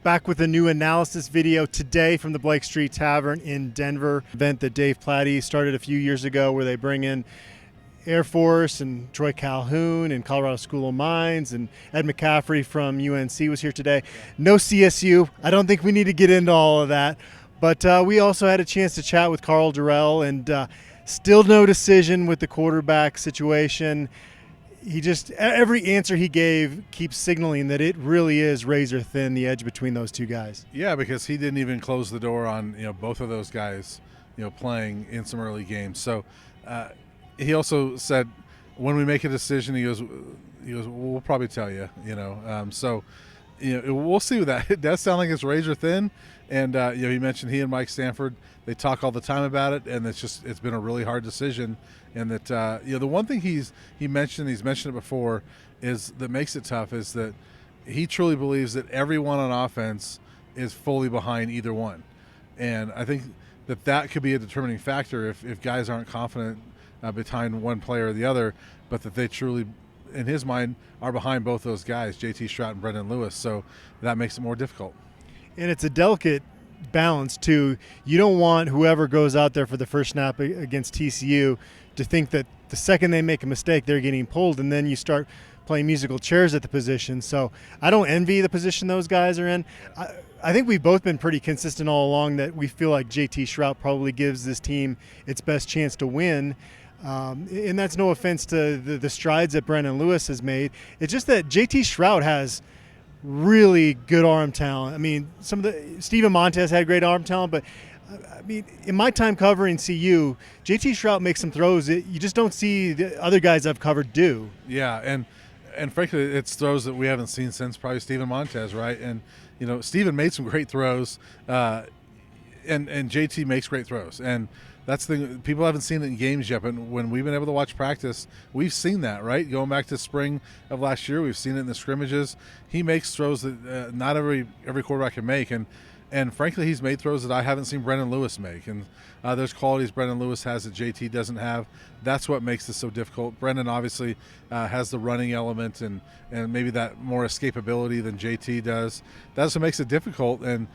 back with a new analysis video today from the Blake Street Tavern in Denver. Event that Dave Platty started a few years ago where they bring in Air Force and Troy Calhoun and Colorado School of Mines, and Ed McCaffrey from UNC was here today. No CSU. I don't think we need to get into all of that. But we also had a chance to chat with Karl Dorrell, and still no decision with the quarterback situation. He just, every answer he gave keeps signaling that it really is razor thin, the edge between those two guys. Yeah, because he didn't even close the door on both of those guys playing in some early games. So he also said when we make a decision, he goes we'll probably tell you. So we'll see with that. It does sound like it's razor thin, and he mentioned he and Mike Stanford, they talk all the time about it, and it's been a really hard decision. And that the one thing he's mentioned it before, is that makes it tough is that he truly believes that everyone on offense is fully behind either one, and I think that could be a determining factor if guys aren't confident behind one player or the other, but that they truly, in his mind, are behind both those guys, JT Strout and Brendan Lewis. So that makes it more difficult. And it's a delicate balance too. You don't want whoever goes out there for the first snap against TCU to think that the second they make a mistake, they're getting pulled, and then you start playing musical chairs at the position. So I don't envy the position those guys are in. I think we've both been pretty consistent all along that we feel like JT Strout probably gives this team its best chance to win. And that's no offense to the strides that Brendan Lewis has made. It's just that JT Strout has really good arm talent. I mean, Steven Montez had great arm talent, but I mean, in my time covering CU, JT Strout makes some throws that you just don't see the other guys I've covered do. Yeah, and frankly, it's throws that we haven't seen since probably Steven Montez, right? And Steven made some great throws, and JT makes great throws, and that's the thing. People haven't seen it in games yet, but when we've been able to watch practice, we've seen that, right? Going back to spring of last year, we've seen it in the scrimmages. He makes throws that not every quarterback can make, and frankly, he's made throws that I haven't seen Brendan Lewis make. And there's qualities Brendan Lewis has that JT doesn't have. That's what makes this so difficult. Brendan obviously has the running element and maybe that more escapability than JT does. That's what makes it difficult. And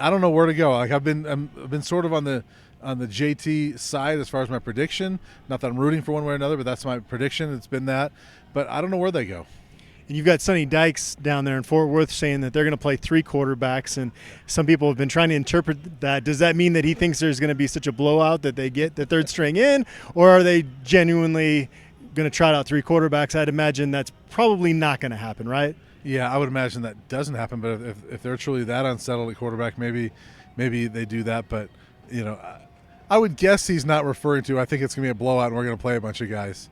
I don't know where to go. Like I've been sort of on the JT side as far as my prediction. Not that I'm rooting for one way or another, but that's my prediction. It's been that. But I don't know where they go. And you've got Sonny Dykes down there in Fort Worth saying that they're going to play three quarterbacks, and some people have been trying to interpret that. Does that mean that he thinks there's going to be such a blowout that they get the third string in, or are they genuinely going to trot out three quarterbacks? I'd imagine that's probably not going to happen, right? Yeah, I would imagine that doesn't happen, but if they're truly that unsettled at quarterback, maybe they do that. But, I would guess he's not referring to, I think it's going to be a blowout and we're going to play a bunch of guys.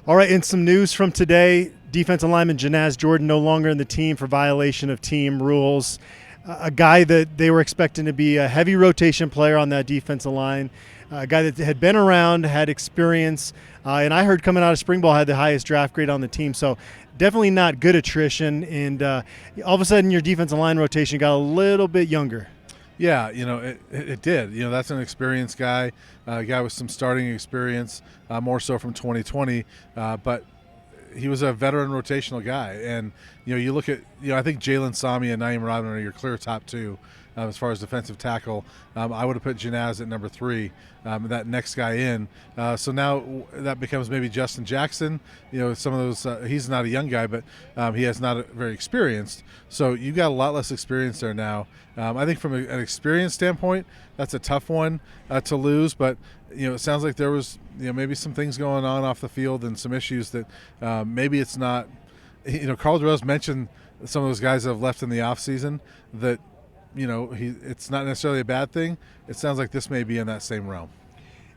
All right, and some news from today. Defensive lineman Janaz Jordan no longer in the team for violation of team rules. A guy that they were expecting to be a heavy rotation player on that defensive line, a guy that had been around, had experience, and I heard coming out of spring ball had the highest draft grade on the team. So definitely not good attrition, and all of a sudden your defensive line rotation got a little bit younger. Yeah, it did. That's an experienced guy, a guy with some starting experience, more so from 2020, but he was a veteran rotational guy. And, you look at, I think Jalen Sami and Naeem Rodman are your clear top two as far as defensive tackle. I would have put Janaz at number 3, that next guy in. So now that becomes maybe Justin Jackson. Some of those, he's not a young guy, but he has not very experienced. So you got a lot less experience there now. I think from an experience standpoint, that's a tough one to lose. But, it sounds like there was, maybe some things going on off the field and some issues that maybe it's not. Karl Dorrell's mentioned some of those guys that have left in the offseason that, it's not necessarily a bad thing. It sounds like this may be in that same realm.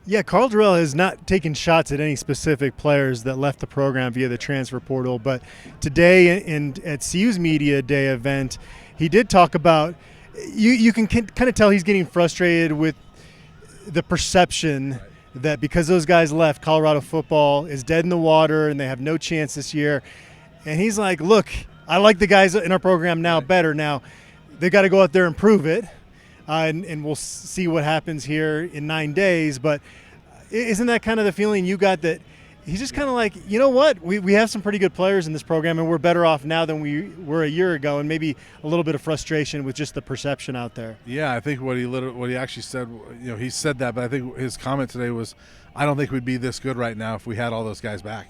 Yeah, Karl Dorrell has not taken shots at any specific players that left the program via the transfer portal, but today at CU's Media Day event, he did talk about, you can kind of tell he's getting frustrated with the perception that because those guys left, Colorado football is dead in the water and they have no chance this year. And he's like, look, I like the guys in our program now better. Now, they got to go out there and prove it, and we'll see what happens here in 9 days. But isn't that kind of the feeling you got, that he's just kind of like, you know what, we have some pretty good players in this program, and we're better off now than we were a year ago, and maybe a little bit of frustration with just the perception out there. Yeah, I think what he actually said, he said that, but I think his comment today was, I don't think we'd be this good right now if we had all those guys back.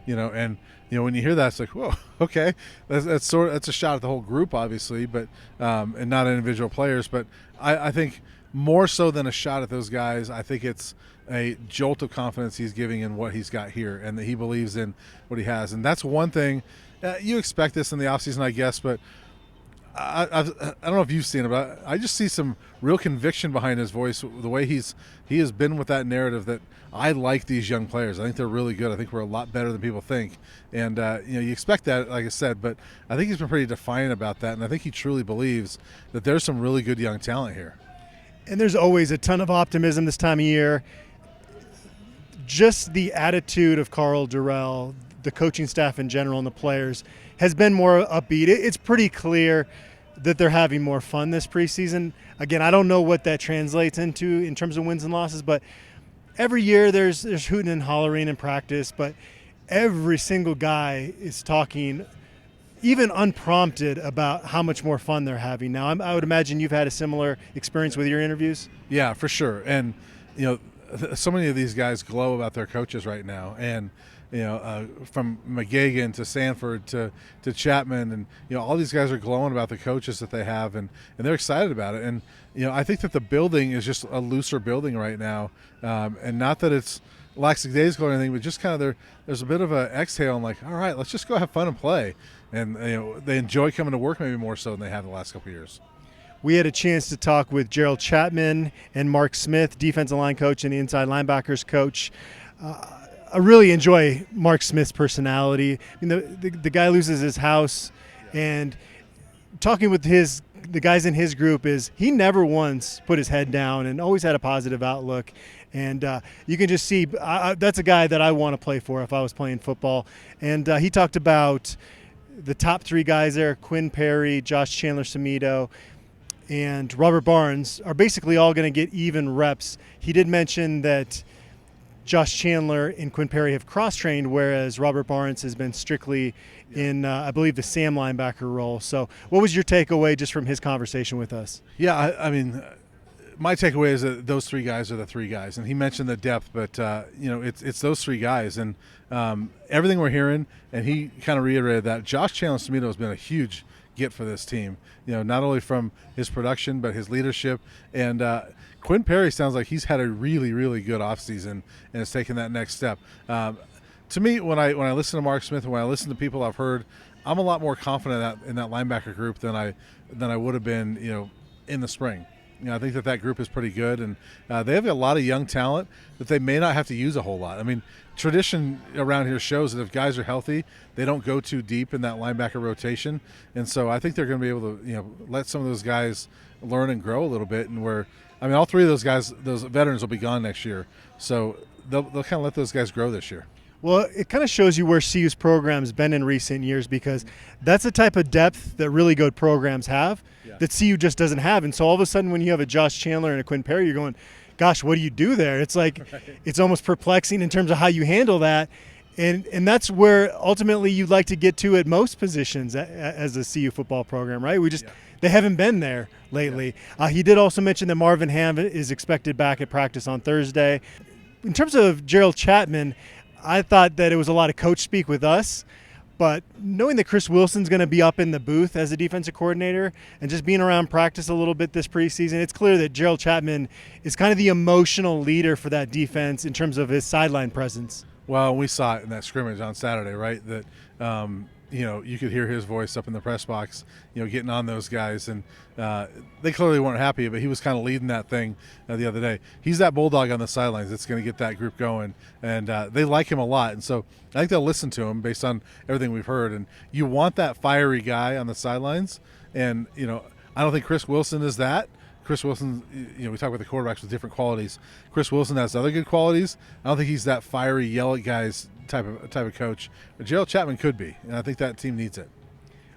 And when you hear that, it's like, whoa, okay, that's a shot at the whole group, obviously, but and not individual players. But I think more so than a shot at those guys, I think it's a jolt of confidence he's giving in what he's got here, and that he believes in what he has. And that's one thing. You expect this in the offseason, I guess, but I don't know if you've seen it, but I just see some real conviction behind his voice, the way he has been with that narrative that I like these young players. I think they're really good. I think we're a lot better than people think. And, you expect that, like I said, but I think he's been pretty defiant about that, and I think he truly believes that there's some really good young talent here. And there's always a ton of optimism this time of year. Just the attitude of Carl Durrell, the coaching staff in general, and the players has been more upbeat. It's pretty clear that they're having more fun this preseason. Again, I don't know what that translates into in terms of wins and losses, but every year there's hooting and hollering in practice, but every single guy is talking, even unprompted, about how much more fun they're having now. I would imagine you've had a similar experience with your interviews. Yeah, for sure. And, so many of these guys glow about their coaches right now. And, from McGagan to Sanford to Chapman, and all these guys are glowing about the coaches that they have, and they're excited about it. And I think that the building is just a looser building right now, and not that it's lackadaisical or anything, but just kind of there's a bit of an exhale and like, all right, let's just go have fun and play. And they enjoy coming to work maybe more so than they have the last couple of years. We had a chance to talk with Gerald Chapman and Mark Smith, defensive line coach and the inside linebackers coach. I really enjoy Mark Smith's personality. I mean, the guy loses his house, and talking with the guys in his group is he never once put his head down and always had a positive outlook. And you can just see that's a guy that I want to play for if I was playing football. And he talked about the top three guys there, Quinn Perry, Josh Chandler-Samito, and Robert Barnes, are basically all going to get even reps. He did mention that Josh Chandler and Quinn Perry have cross-trained, whereas Robert Barnes has been strictly in, I believe, the Sam linebacker role. So what was your takeaway just from his conversation with us? Yeah, I mean, my takeaway is that those three guys are the three guys. And he mentioned the depth, but, it's those three guys. And everything we're hearing, and he kind of reiterated that, Josh Chandler-Samito has been a huge get for this team, not only from his production but his leadership. And Quinn Perry sounds like he's had a really, really good offseason and has taken that next step. To me, when I listen to Mark Smith and when I listen to people I've heard, I'm a lot more confident in that linebacker group than I would have been in the spring. I think that group is pretty good, and they have a lot of young talent that they may not have to use a whole lot. I mean, tradition around here shows that if guys are healthy, they don't go too deep in that linebacker rotation, and so I think they're going to be able to let some of those guys learn and grow a little bit. And all three of those guys, those veterans, will be gone next year, so they'll kind of let those guys grow this year. Well, it kind of shows you where CU's program's been in recent years, because that's the type of depth that really good programs have that CU just doesn't have. And so all of a sudden when you have a Josh Chandler and a Quinn Perry, you're going, gosh, what do you do there? It's like It's almost perplexing in terms of how you handle that. And that's where ultimately you'd like to get to at most positions as a CU football program, right? They haven't been there lately. He did also mention that Marvin Ham is expected back at practice on Thursday. In terms of Gerald Chapman, I thought that it was a lot of coach speak with us, but knowing that Chris Wilson's going to be up in the booth as a defensive coordinator and just being around practice a little bit this preseason, it's clear that Gerald Chapman is kind of the emotional leader for that defense in terms of his sideline presence. Well, we saw it in that scrimmage on Saturday, right? That you could hear his voice up in the press box, getting on those guys, and they clearly weren't happy, but he was kind of leading that thing the other day. He's that bulldog on the sidelines that's going to get that group going, and they like him a lot, and so I think they'll listen to him based on everything we've heard. And you want that fiery guy on the sidelines, and I don't think Chris Wilson is that. Chris Wilson, we talk about the quarterbacks with different qualities. Chris Wilson has other good qualities. I don't think he's that fiery, yell at guys type of coach. But Gerald Chapman could be, and I think that team needs it.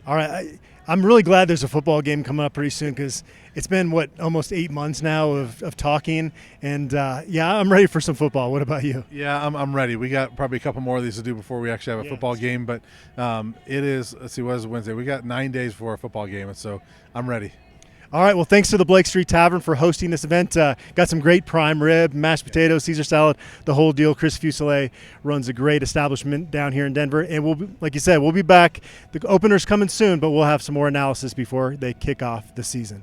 All right, I'm really glad there's a football game coming up pretty soon because it's been, almost 8 months now of talking. And, yeah, I'm ready for some football. What about you? Yeah, I'm ready. We got probably a couple more of these to do before we actually have a football game. But it is, let's see, what is it, Wednesday? We got 9 days for a football game, and so I'm ready. All right, well, thanks to the Blake Street Tavern for hosting this event. Got some great prime rib, mashed potatoes, Caesar salad, the whole deal. Chris Fuselier runs a great establishment down here in Denver. And we'll, like you said, we'll be back. The opener's coming soon, but we'll have some more analysis before they kick off the season.